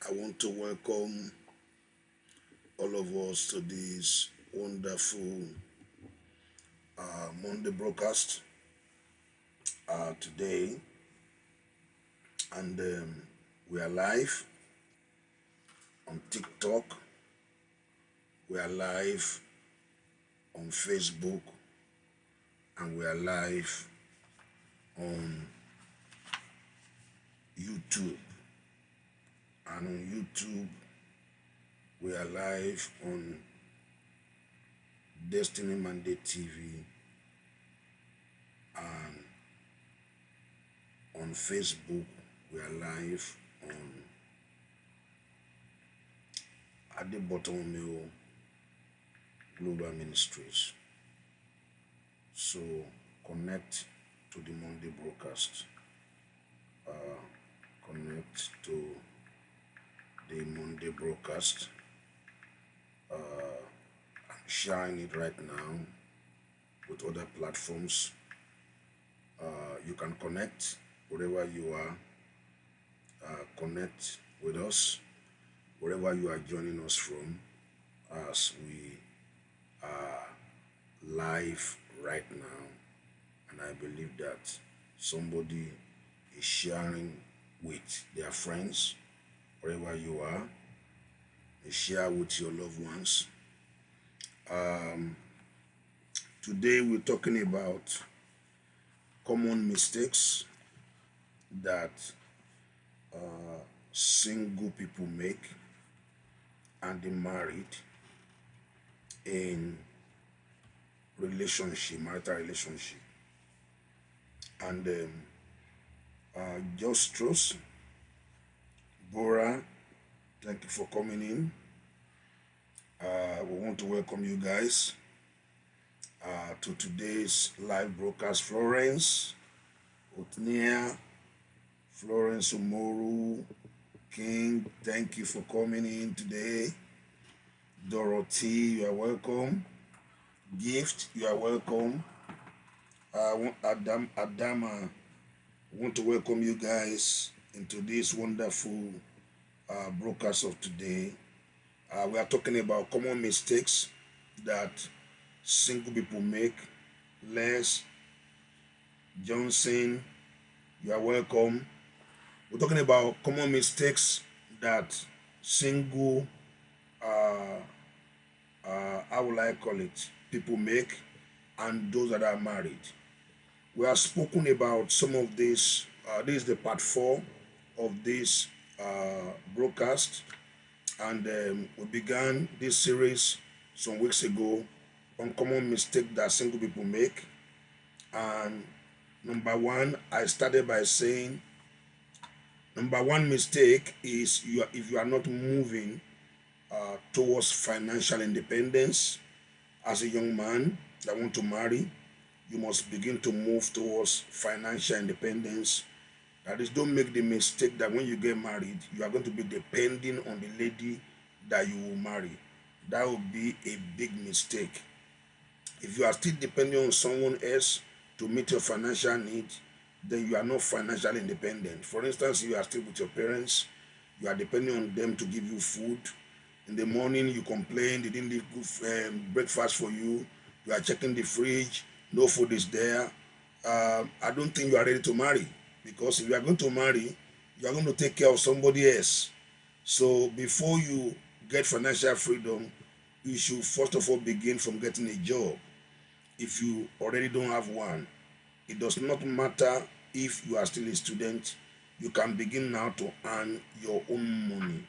I want to welcome all of us to this wonderful Monday broadcast today, and we are live on TikTok, we are live on Facebook, and we are live on YouTube. And on YouTube, we are live on Destiny Mandate TV, and on Facebook, we are live on Adebo Global Ministries. So connect to the Monday broadcast. Connect to the Monday broadcast. I'm sharing it right now with other platforms. You can connect wherever you are. Connect with us wherever you are joining us from, as we are live right now. And I believe that somebody is sharing with their friends wherever you are. Share with your loved ones. Today we're talking about common mistakes that single people make and the married in marital relationship. And Justros, Bora, thank you for coming in. We want to welcome you guys to today's live broadcast. Florence, Otnia, Florence Umoru, King, thank you for coming in today. Dorothy, you are welcome. Gift, you are welcome. Adama, I want to welcome you guys into this wonderful broadcast of today. We are talking about common mistakes that single people make. Les Johnson, you are welcome. We're talking about common mistakes that single, how will I call it, people make, and those that are married. We have spoken about some of this. This is the part 4 of this broadcast, and we began this series some weeks ago on common mistakes that single people make. And number 1, I started by saying, number 1 mistake is if you are not moving towards financial independence. As a young man that want to marry, you must begin to move towards financial independence. That is, don't make the mistake that when you get married, you are going to be depending on the lady that you will marry. That would be a big mistake. If you are still depending on someone else to meet your financial needs, then you are not financially independent. For instance, you are still with your parents, you are depending on them to give you food. In the morning, you complain they didn't leave good breakfast for you. You are checking the fridge, no food is there. I don't think you are ready to marry, because if you are going to marry, you are going to take care of somebody else. So before you get financial freedom, you should first of all begin from getting a job. If you already don't have one, it does not matter if you are still a student. You can begin now to earn your own money.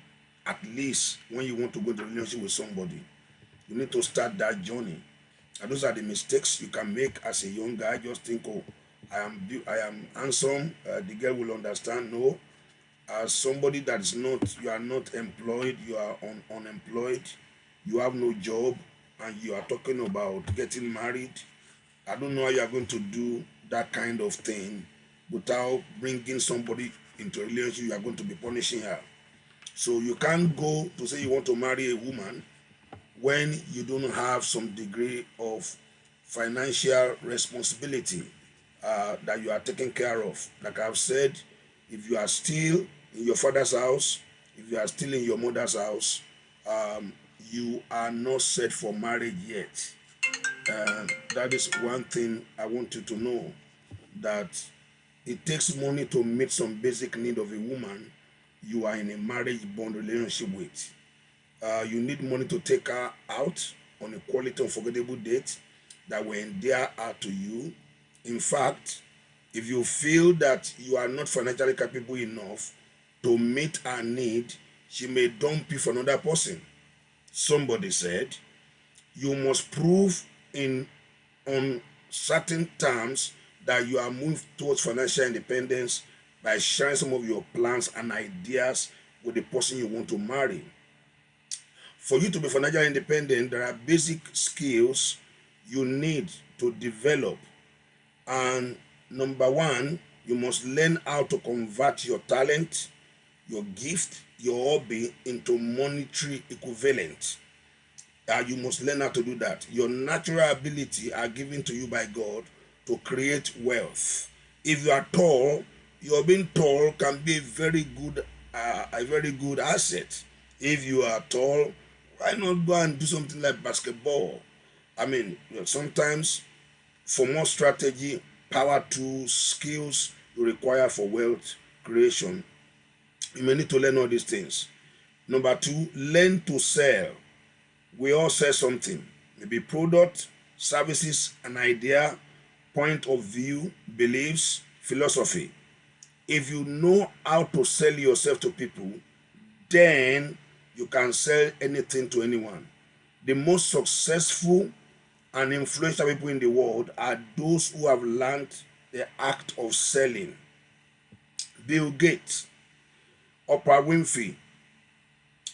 At least when you want to go into a relationship with somebody, you need to start that journey. And those are the mistakes you can make as a young guy. Just think, oh, I am handsome, the girl will understand. No, as somebody that is not, you are not employed, you are unemployed, you have no job, and you are talking about getting married. I don't know how you are going to do that kind of thing without bringing somebody into a relationship. You are going to be punishing her. So you can't go to say you want to marry a woman when you don't have some degree of financial responsibility that you are taking care of. Like I've said, if you are still in your father's house if you are still in your mother's house, you are not set for marriage yet. That is one thing I want you to know, that it takes money to meet some basic need of a woman you are in a marriage bond relationship with. You need money to take her out on a quality unforgettable date that will endear her to you. In fact, if you feel that you are not financially capable enough to meet her need, she may dump you for another person. Somebody said, you must prove in on certain terms that you are moved towards financial independence by sharing some of your plans and ideas with the person you want to marry. For you to be financially independent, there are basic skills you need to develop. And number one, you must learn how to convert your talent, your gift, your hobby into monetary equivalent. You must learn how to do that. Your natural ability are given to you by God to create wealth. If you are tall, your being tall can be a very good asset. If you are tall, why not go and do something like basketball? I mean, sometimes for more strategy, power tools, skills you require for wealth creation, you may need to learn all these things. Number two, learn to sell. We all sell something, maybe product, services, an idea, point of view, beliefs, philosophy. If you know how to sell yourself to people, then you can sell anything to anyone. The most successful and influential people in the world are those who have learned the act of selling. Bill Gates, Oprah Winfrey,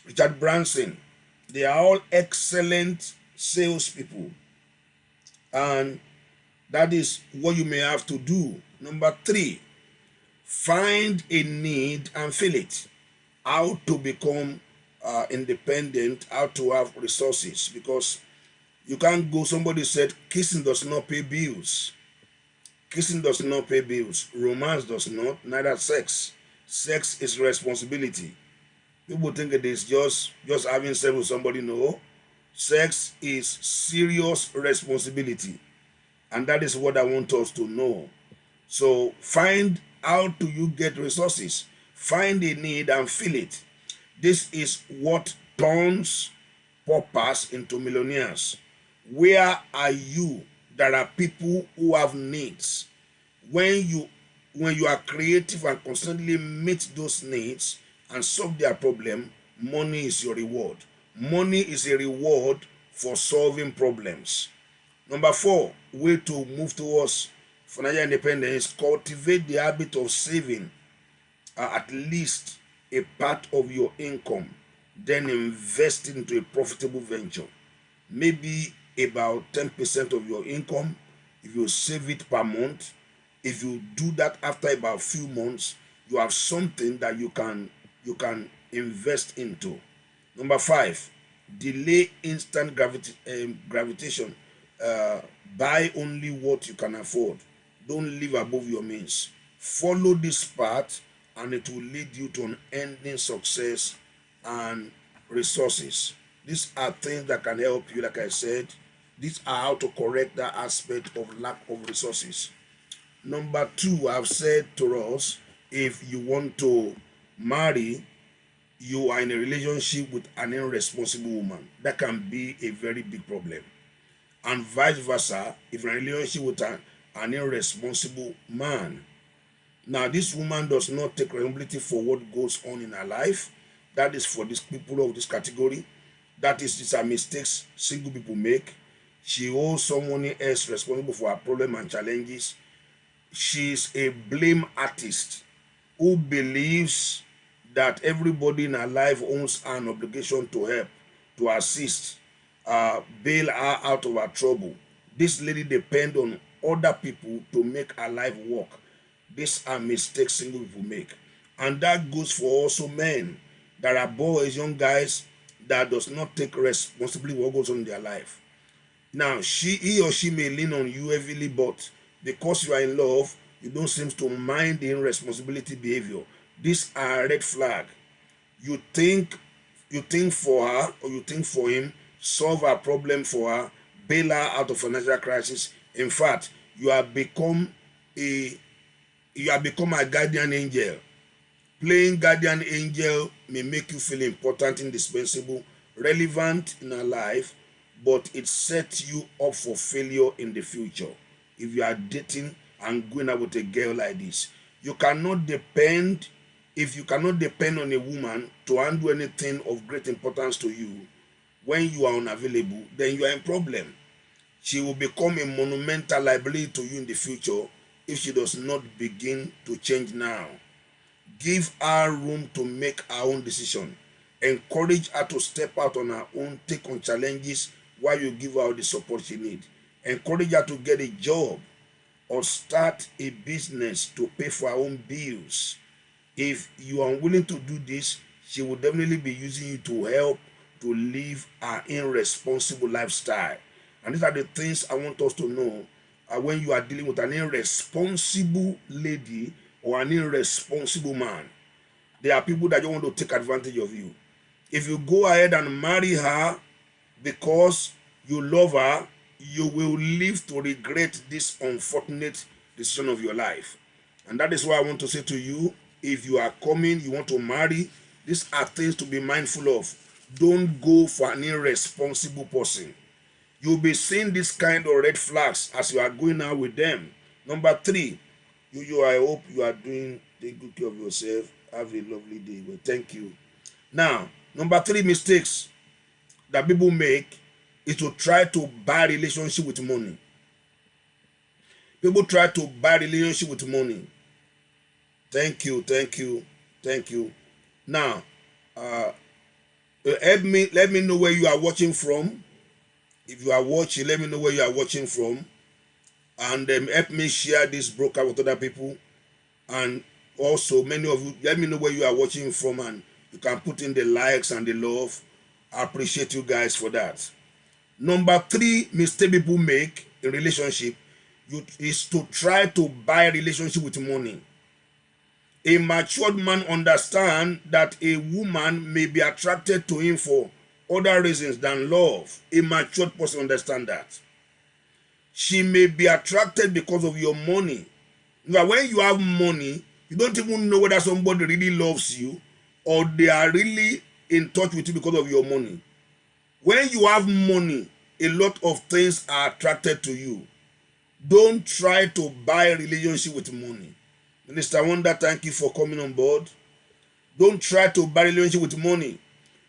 Richard Branson, they are all excellent salespeople. And that is what you may have to do. Number three, find a need and fill it. How to become independent, how to have resources. Because you can't go, somebody said, kissing does not pay bills. Kissing does not pay bills. Romance does not, neither sex. Sex is responsibility. People think it is just having sex with somebody. No. Sex is serious responsibility. And that is what I want us to know. So find how do you get resources. Find a need and fill it. This is what turns paupers into millionaires. Where are you? There are people who have needs. When you are creative and constantly meet those needs and solve their problem, money is your reward. Money is a reward for solving problems. Number four, way to move towards financial independence, cultivate the habit of saving at least a part of your income, then invest into a profitable venture. Maybe about 10% of your income. If you save it per month, if you do that after about a few months, you have something that you can invest into. Number five, delay instant gravitation. Buy only what you can afford. Don't live above your means. Follow this path and it will lead you to unending success and resources. These are things that can help you. Like I said, these are how to correct that aspect of lack of resources. Number two, I've said to us, if you want to marry, you are in a relationship with an irresponsible woman. That can be a very big problem. And vice versa, if you're in a relationship with an irresponsible man. Now, this woman does not take responsibility for what goes on in her life. That is for these people of this category. These are mistakes single people make. She owes someone else responsible for her problem and challenges. She's a blame artist who believes that everybody in her life owns an obligation to help, to assist, bail her out of her trouble. This lady depends on other people to make her life work. These are mistakes single people make. And that goes for also men. There are boys, young guys that does not take responsibility for what goes on in their life. Now, he or she may lean on you heavily, but because you are in love, you don't seem to mind the irresponsibility behavior. These are red flag. You think for her or you think for him, solve her problem for her, bail her out of financial crisis. In fact, a you have become a guardian angel. Playing guardian angel may make you feel important, indispensable, relevant in her life, but it sets you up for failure in the future. If you are dating and going out with a girl like this, you cannot depend. If you cannot depend on a woman to handle anything of great importance to you when you are unavailable, then you are in problem. She will become a monumental liability to you in the future if she does not begin to change now. Give her room to make her own decision. Encourage her to step out on her own, take on challenges while you give her the support she needs. Encourage her to get a job or start a business to pay for her own bills. If you are unwilling to do this, she will definitely be using you to help to live an irresponsible lifestyle. And these are the things I want us to know when you are dealing with an irresponsible lady or an irresponsible man. There are people that don't want to take advantage of you. If you go ahead and marry her because you love her, you will live to regret this unfortunate decision of your life. And that is why I want to say to you, if you are coming, you want to marry, these are things to be mindful of. Don't go for an irresponsible person. You'll be seeing this kind of red flags as you are going out with them. Number 3, I hope you are take good care of yourself. Have a lovely day. Well, thank you. Now, number 3 mistakes that people make is to try to buy relationship with money. People try to buy relationship with money. Thank you. Now, let me know where you are watching from. If you are watching, let me know where you are watching from, and help me share this broadcast with other people. And also, many of you, let me know where you are watching from, and you can put in the likes and the love. I appreciate you guys for that. Number 3 mistake people make in relationship is to try to buy relationship with money. A matured man understands that a woman may be attracted to him for other reasons than love. A matured person understands that. She may be attracted because of your money. Now, when you have money, you don't even know whether somebody really loves you or they are really in touch with you because of your money. When you have money, a lot of things are attracted to you. Don't try to buy a relationship with money. Minister Wonder, thank you for coming on board. Don't try to buy a relationship with money.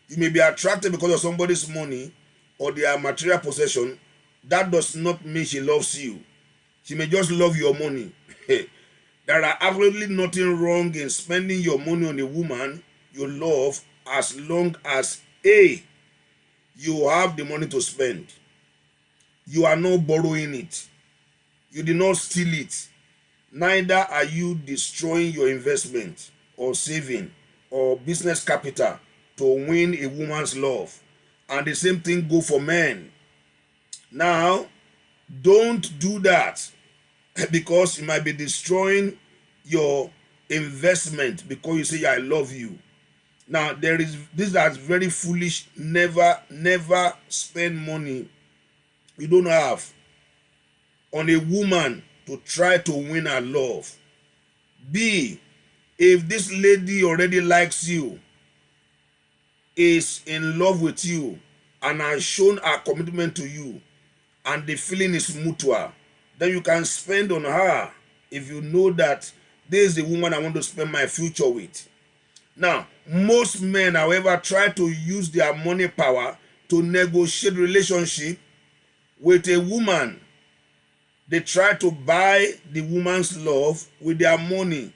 You may be attracted because of somebody's money or their material possession. That does not mean she loves you. She may just love your money. There are absolutely nothing wrong in spending your money on a woman you love as long as A, you have the money to spend. You are not borrowing it. You did not steal it. Neither are you destroying your investment or saving or business capital to win a woman's love. And the same thing go for men. Now, don't do that because you might be destroying your investment because you say I love you. Now, this that's very foolish. Never spend money you don't have on a woman to try to win her love. B, if this lady already likes you, is in love with you, and has shown her commitment to you, and the feeling is mutual, then you can spend on her if you know that this is the woman I want to spend my future with. Now, most men, however, try to use their money power to negotiate relationship with a woman. They try to buy the woman's love with their money.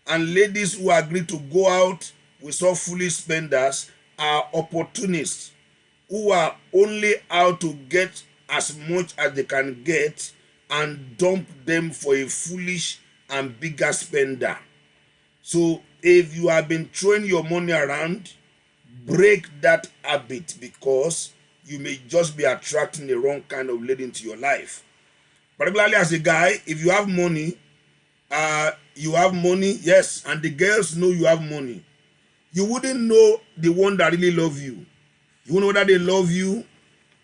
And ladies who agree to go out with some foolish spenders are opportunists who are only out to get as much as they can get and dump them for a foolish and bigger spender. So if you have been throwing your money around, break that habit because you may just be attracting the wrong kind of lady into your life. Particularly as a guy, if you have money, yes, and the girls know you have money. You wouldn't know the one that really love you. You won't know whether they love you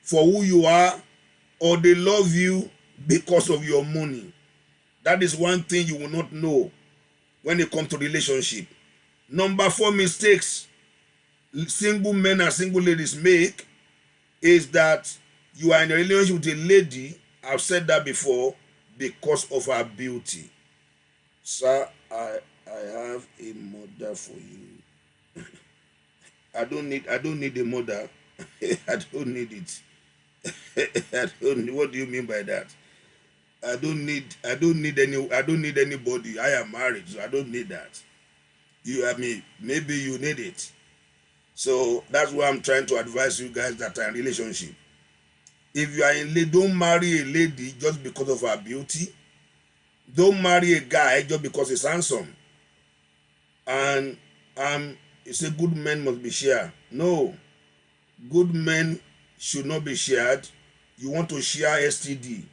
for who you are or they love you because of your money. That is one thing you will not know when it comes to relationship. Number 4 mistakes single men and single ladies make is that you are in a relationship with a lady, I've said that before, because of her beauty. Sir, I have a mother for you. I don't need a mother. I don't need it. What do you mean by that? I don't need anybody. I am married, so I don't need that. Maybe you need it. So that's why I'm trying to advise you guys that are in relationship. If you are don't marry a lady just because of her beauty. Don't marry a guy just because he's handsome. And you say good men must be shared. No, good men should not be shared. You want to share STD.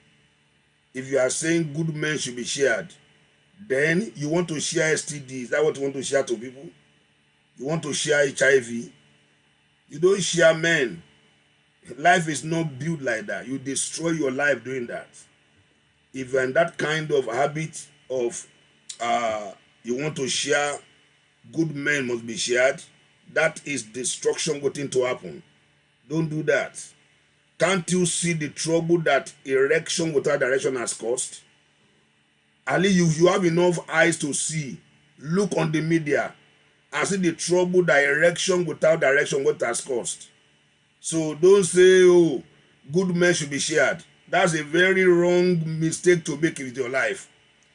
If you are saying good men should be shared, then you want to share STD. Is that what you want to share to people? You want to share HIV? You don't share men. Life is not built like that. You destroy your life doing that. If you're in that kind of habit of you want to share, good men must be shared, that is destruction waiting to happen. Don't do that. Can't you see the trouble that erection without direction has caused? At least you have enough eyes to see. Look on the media and see the trouble that erection without direction what has caused. So don't say, oh, good men should be shared. That's a very wrong mistake to make with your life.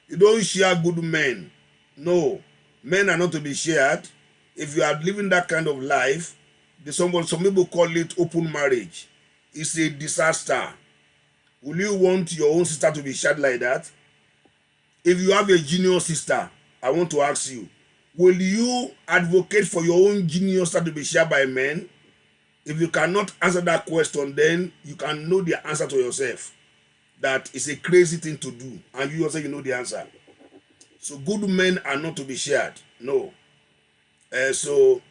You don't share good men. No, men are not to be shared. If you are living that kind of life, some people call it open marriage. It's a disaster. Will you want your own sister to be shared like that? If you have a junior sister, I want to ask you, will you advocate for your own junior sister to be shared by men? If you cannot answer that question, then you can know the answer to yourself. That is a crazy thing to do, and you also know the answer. So good men are not to be shared. No. So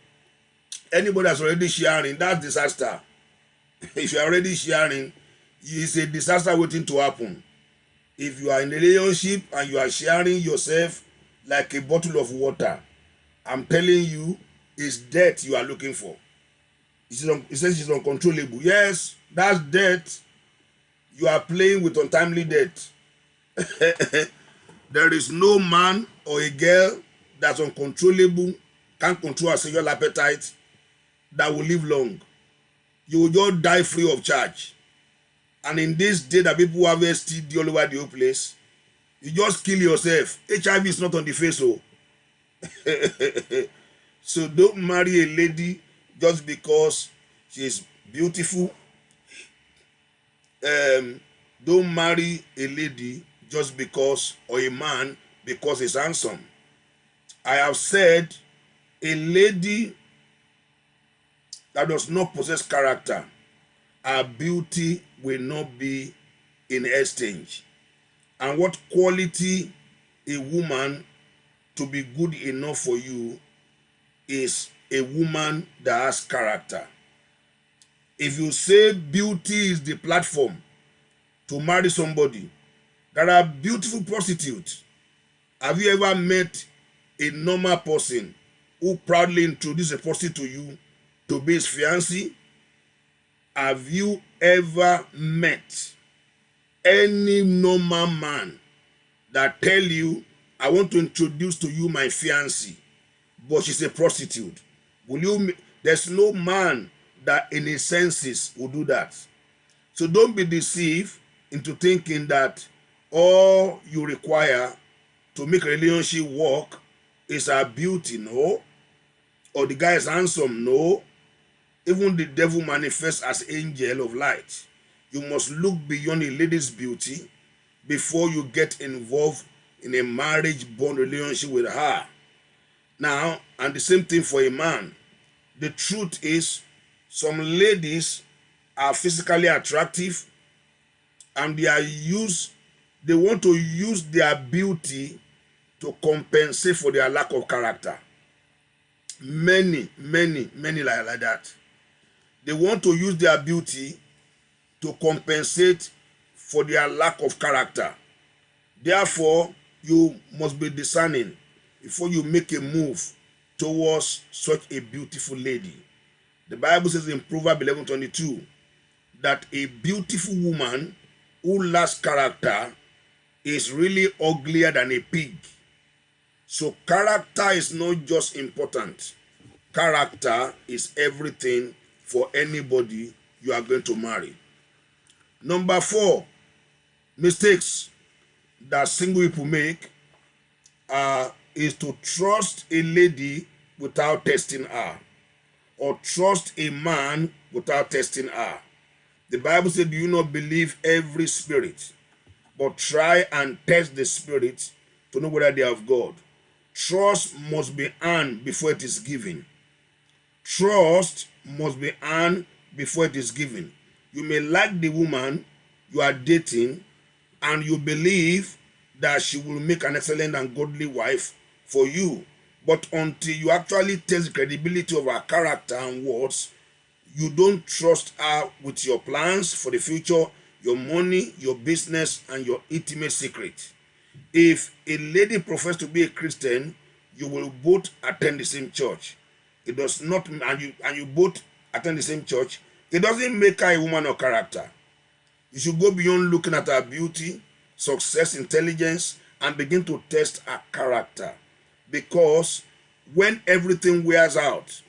anybody that's already sharing, that's disaster. If you're already sharing, it's a disaster waiting to happen. If you are in a relationship and you are sharing yourself like a bottle of water, I'm telling you, it's death you are looking for. It says it's uncontrollable. Yes, that's death. You are playing with untimely death. There is no man or a girl that's uncontrollable, can't control a sexual appetite, that will live long. You will just die free of charge. And in this day that people have STD all over the whole place, you just kill yourself. HIV is not on the face, oh. So don't marry a lady just because she's beautiful. Don't marry a lady just because, or a man because he's handsome. I have said a lady that does not possess character, her beauty will not be in exchange. And what quality a woman to be good enough for you is a woman that has character. If you say beauty is the platform to marry somebody, there are beautiful prostitutes. Have you ever met a normal person who proudly introduced a prostitute to you to be his fiancé? Have you ever met any normal man that tell you, I want to introduce to you my fiancé, but she's a prostitute? There's no man that in his senses will do that. So don't be deceived into thinking that all you require to make a relationship work is her beauty. No. Or the guy is handsome. No. Even the devil manifests as angel of light. You must look beyond a lady's beauty before you get involved in a marriage bond relationship with her. Now, and the same thing for a man. The truth is, some ladies are physically attractive and they want to use their beauty to compensate for their lack of character. Many, many, many like that. They want to use their beauty to compensate for their lack of character. Therefore, you must be discerning before you make a move towards such a beautiful lady. The Bible says in Proverbs 11:22 that a beautiful woman who lacks character is really uglier than a pig. So character is not just important. Character is everything for anybody you are going to marry. Number 4, mistakes that single people make is to trust a lady without testing her, or trust a man without testing her. The Bible said, do you not believe every spirit, but try and test the spirits to know whether they are of God. Trust must be earned before it is given. Trust must be earned before it is given. You may like the woman you are dating and you believe that she will make an excellent and godly wife for you. But until you actually test the credibility of her character and words, you don't trust her with your plans for the future, your money, your business, and your intimate secret. If a lady professes to be a Christian, you will both attend the same church. It does not, and you both attend the same church. It doesn't make her a woman of character. You should go beyond looking at her beauty, success, intelligence, and begin to test her character. Because when everything wears out,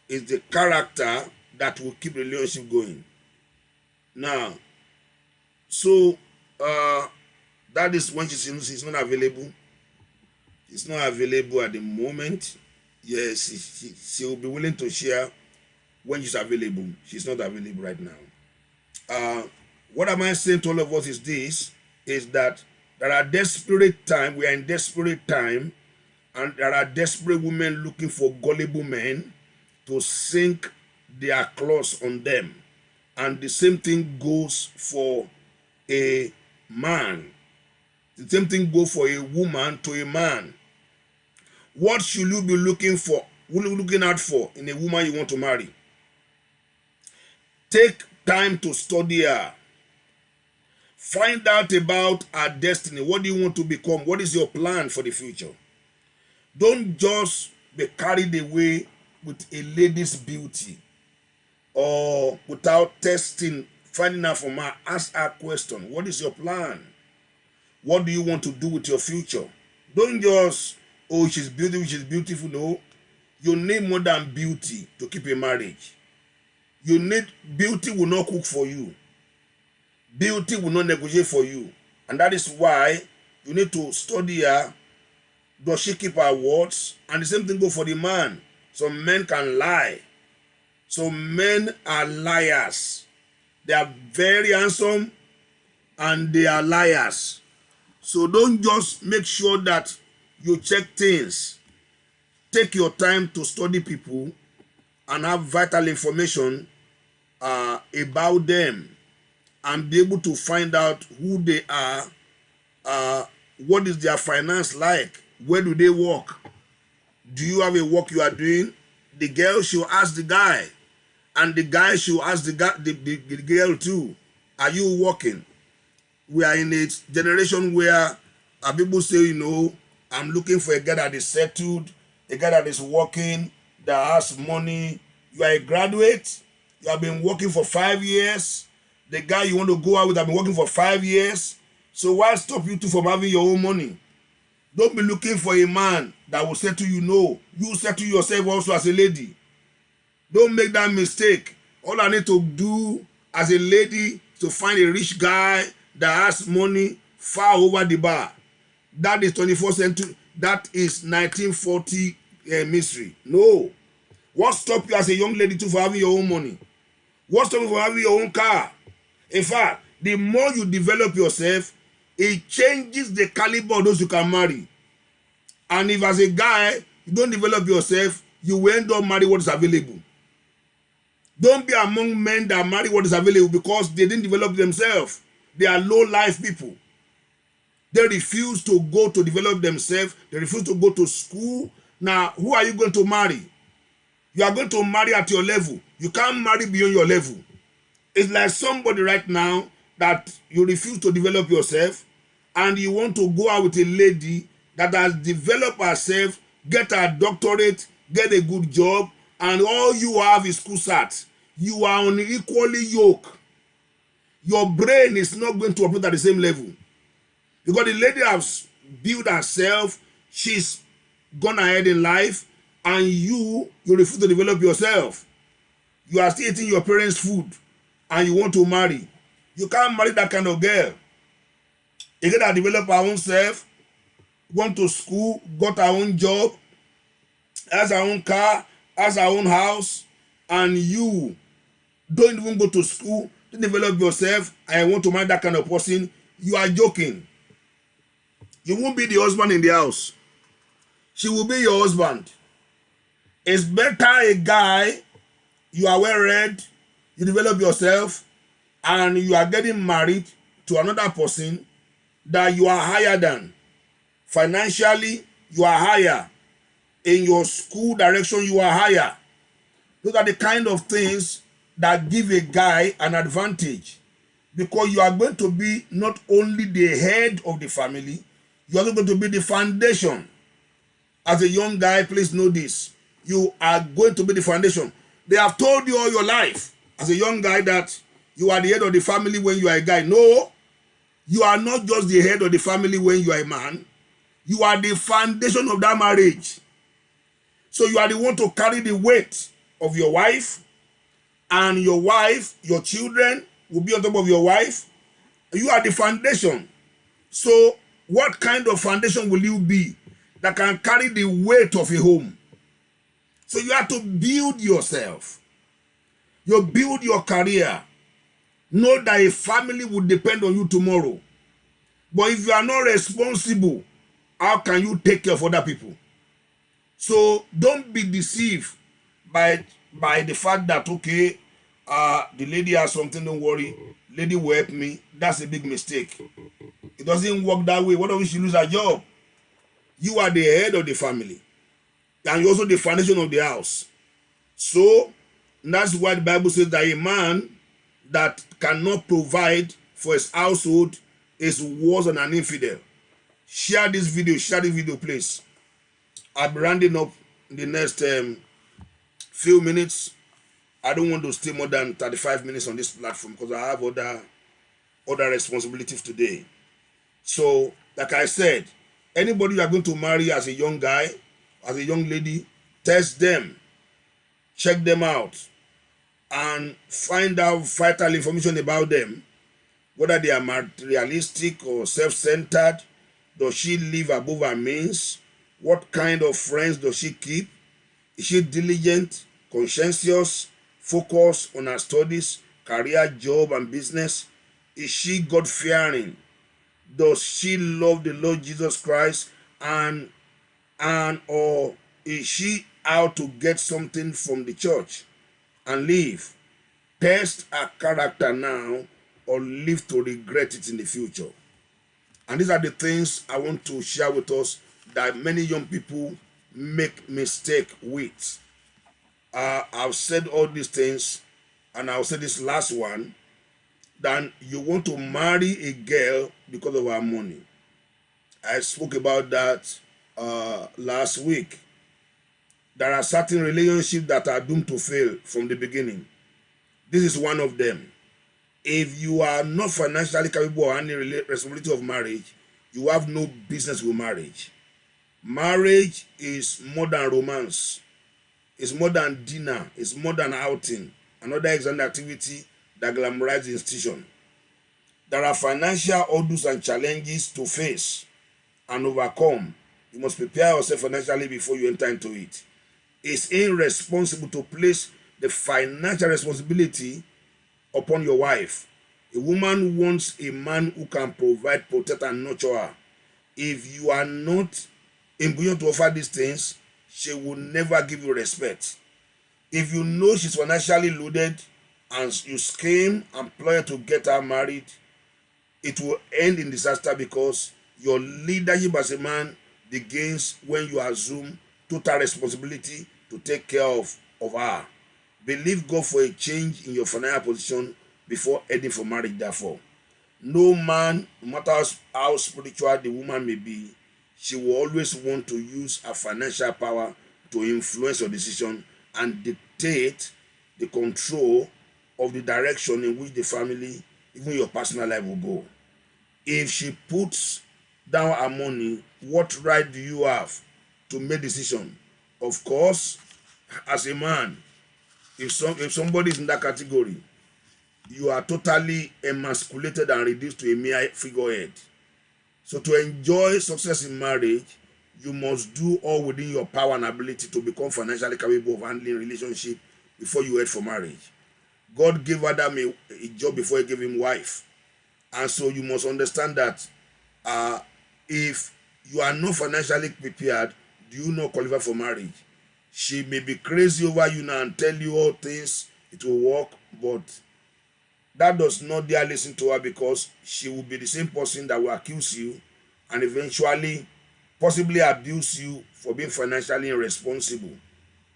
it's the character that will keep the relationship going. Now, so that is when she's not available. She's not available at the moment. Yes, she will be willing to share when she's available. She's not available right now. What am I saying to all of us is this, is that there are desperate times, we are in desperate time, and there are desperate women looking for gullible men to sink their claws on them. And the same thing goes for a man. The same thing goes for a woman to a man. What should you be looking for, looking out for in a woman you want to marry? Take time to study her. Find out about her destiny. What do you want to become? What is your plan for the future? Don't just be carried away with a lady's beauty or without testing, finding out from her. Ask her a question. What is your plan? What do you want to do with your future? Don't just, oh, she's beautiful, she's beautiful. No. You need more than beauty to keep a marriage. You need, beauty will not cook for you. Beauty will not negotiate for you. And that is why you need to study her. Does she keep her words? And the same thing goes for the man. Some men can lie. Some men are liars. They are very handsome and they are liars. So don't just make sure that you check things. Take your time to study people and have vital information about them and be able to find out who they are, what is their finance like, where do they work, do you have a work you are doing? The girl should ask the guy, and the guy should ask the girl too, are you working? We are in a generation where people say, you know, I'm looking for a guy that is settled, a guy that is working, that has money. You are a graduate, you have been working for 5 years. The guy you want to go out with have been working for 5 years. So why stop you two from having your own money? Don't be looking for a man that will settle you. No, you settle yourself also as a lady. Don't make that mistake. All I need to do as a lady is to find a rich guy that has money far over the bar. That is 24th century. That is 1940 mystery. No. What stops you as a young lady too for having your own money? What stops you from having your own car? In fact, the more you develop yourself, it changes the caliber of those you can marry. And if as a guy, you don't develop yourself, you will end up marrying what is available. Don't be among men that marry what is available because they didn't develop themselves. They are low-life people. They refuse to go to develop themselves. They refuse to go to school. Now, who are you going to marry? You are going to marry at your level. You can't marry beyond your level. It's like somebody right now that you refuse to develop yourself and you want to go out with a lady that has developed herself, get a doctorate, get a good job, and all you have is kusat. You are unequally yoked. Your brain is not going to operate at the same level. Because the lady has built herself, she's gone ahead in life, and you refuse to develop yourself. You are still eating your parents' food, and you want to marry. You can't marry that kind of girl. A girl that develop her own self, went to school, got her own job, has her own car, has her own house, and you don't even go to school to develop yourself, and want to marry that kind of person. You are joking. You won't be the husband in the house. She will be your husband. It's better a guy, you are well read, you develop yourself, and you are getting married to another person that you are higher than. Financially, you are higher. In your school direction, you are higher. Those are the kind of things that give a guy an advantage. Because you are going to be not only the head of the family, you are also going to be the foundation. As a young guy, please know this. You are going to be the foundation. They have told you all your life as a young guy that you are the head of the family when you are a guy. No, you are not just the head of the family when you are a man. You are the foundation of that marriage. So you are the one to carry the weight of your wife, and your wife, your children will be on top of your wife. You are the foundation. So what kind of foundation will you be that can carry the weight of a home? So you have to build yourself. You build your career. Know that a family will depend on you tomorrow. But if you are not responsible, how can you take care of other people? So don't be deceived by the fact that, okay, the lady has something, don't worry, lady will help me. That's a big mistake. It doesn't work that way. What if she lose her job? You are the head of the family, and you're also the foundation of the house. So that's why the Bible says that a man that cannot provide for his household is worse than an infidel. Share this video, please. I'll be rounding up in the next few minutes. I don't want to stay more than 35 minutes on this platform because I have other responsibilities today. So, like I said, anybody you are going to marry as a young guy, as a young lady, test them, check them out, and find out vital information about them, whether they are materialistic or self-centered. Does she live above her means? What kind of friends does she keep? Is she diligent, conscientious, focused on her studies, career, job, and business? Is she God-fearing? Does she love the Lord Jesus Christ, and or is she out to get something from the church and leave? Test her character now or live to regret it in the future. And these are the things I want to share with us that many young people make mistake with. I've said all these things, and I'll say this last one, that you want to marry a girl because of her money. I spoke about that last week. There are certain relationships that are doomed to fail from the beginning. This is one of them. If you are not financially capable of any responsibility of marriage, you have no business with marriage. Marriage is more than romance. It's more than dinner. It's more than outing. Another external activity that glamorizes the institution. There are financial hurdles and challenges to face and overcome. You must prepare yourself financially before you enter into it. It's irresponsible to place the financial responsibility upon your wife. A woman wants a man who can provide, protect, and nurture her. If you are not in position to offer these things, she will never give you respect. If you know she's financially loaded and you scheme and ploy to get her married, it will end in disaster because your leadership as a man begins when you assume total responsibility to take care of of her. Believe God for a change in your financial position before heading for marriage. Therefore, no man, no matter how spiritual the woman may be, she will always want to use her financial power to influence your decision and dictate the control of the direction in which the family, even your personal life, will go. If she puts down her money, what right do you have to make decision? Of course, as a man, if somebody is in that category, you are totally emasculated and reduced to a mere figurehead. So to enjoy success in marriage, you must do all within your power and ability to become financially capable of handling relationship before you head for marriage. God gave Adam a job before he gave him wife. And so you must understand that if you are not financially prepared, do you not qualify for marriage? She may be crazy over you now and tell you all things, it will work, but that does not dare listen to her, because she will be the same person that will accuse you and eventually possibly abuse you for being financially irresponsible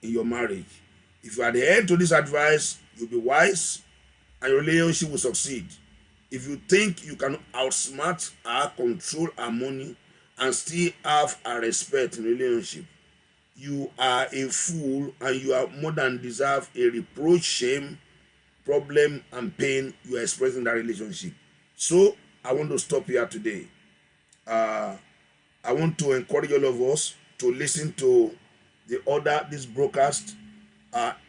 in your marriage. If you adhere to this advice, you'll be wise and your relationship will succeed. If you think you can outsmart her, control her money, and still have her respect in relationship, you are a fool and you are more than deserve a reproach, shame, problem, and pain you are expressing in that relationship. So I want to stop here today. I want to encourage all of us to listen to this broadcast.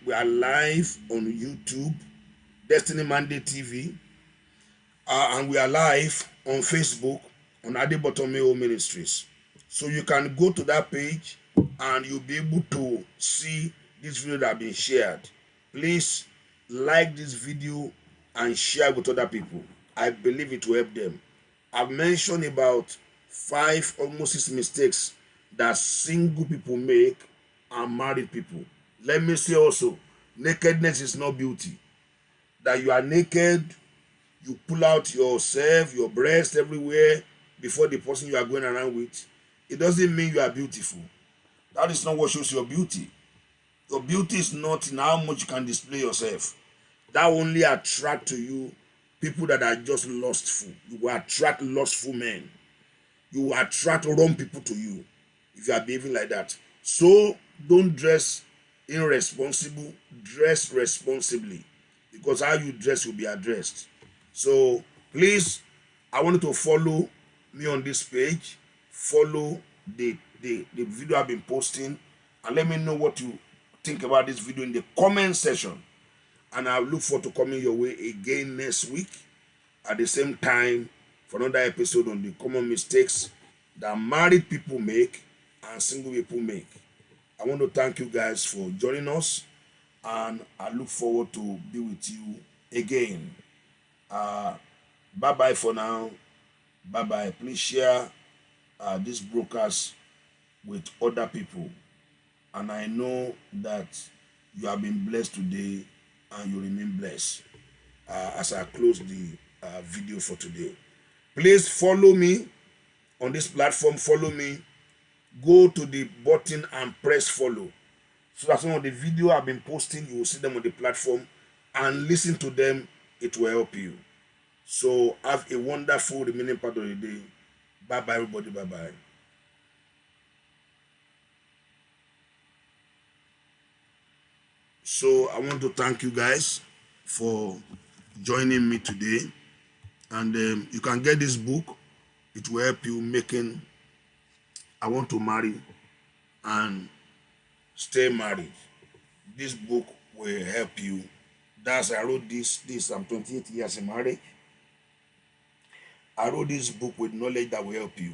We are live on YouTube, Destiny Mandate TV, and we are live on Facebook on Adebo Ministries. So you can go to that page and you'll be able to see this video that has been shared. Please like this video and share with other people. I believe it will help them. I've mentioned about 5, almost 6 mistakes that single people make and married people. Let me say also, nakedness is not beauty. That you are naked, you pull out yourself, your breast everywhere before the person you are going around with, it doesn't mean you are beautiful. That is not what shows your beauty. Your beauty is not in how much you can display yourself. That only attract to you people that are just lustful. You will attract lustful men. You will attract wrong people to you if you are behaving like that. So don't dress irresponsible, dress responsibly, because how you dress will be addressed. So please, I want you to follow me on this page, follow the video I've been posting, and let me know what you think about this video in the comment section. And I look forward to coming your way again next week at the same time for another episode on the common mistakes that married people make and single people make. I want to thank you guys for joining us, and I look forward to be with you again. Bye bye for now. Bye bye. Please share this broadcast with other people, and I know that you have been blessed today and you remain blessed as I close the video for today. Please follow me on this platform. Follow me. Go to the button and press follow, so that some of the video I've been posting, you will see them on the platform and listen to them. It will help you. So have a wonderful remaining part of the day. Bye bye everybody. Bye bye. So I want to thank you guys for joining me today, and you can get this book. It will help you making I want to marry and stay married. This book will help you. I wrote this I'm 28 years in marriage. I wrote this book with knowledge that will help you.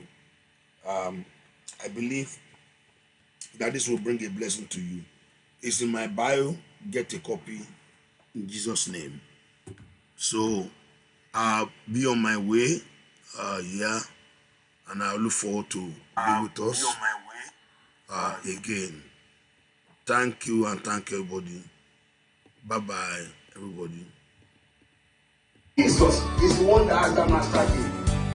I believe that this will bring a blessing to you. It's in my bio. Get a copy in Jesus' name. So I'll be on my way. And I look forward to be with us again. Thank you and thank everybody. Bye bye, everybody. Jesus is the one that has the master key.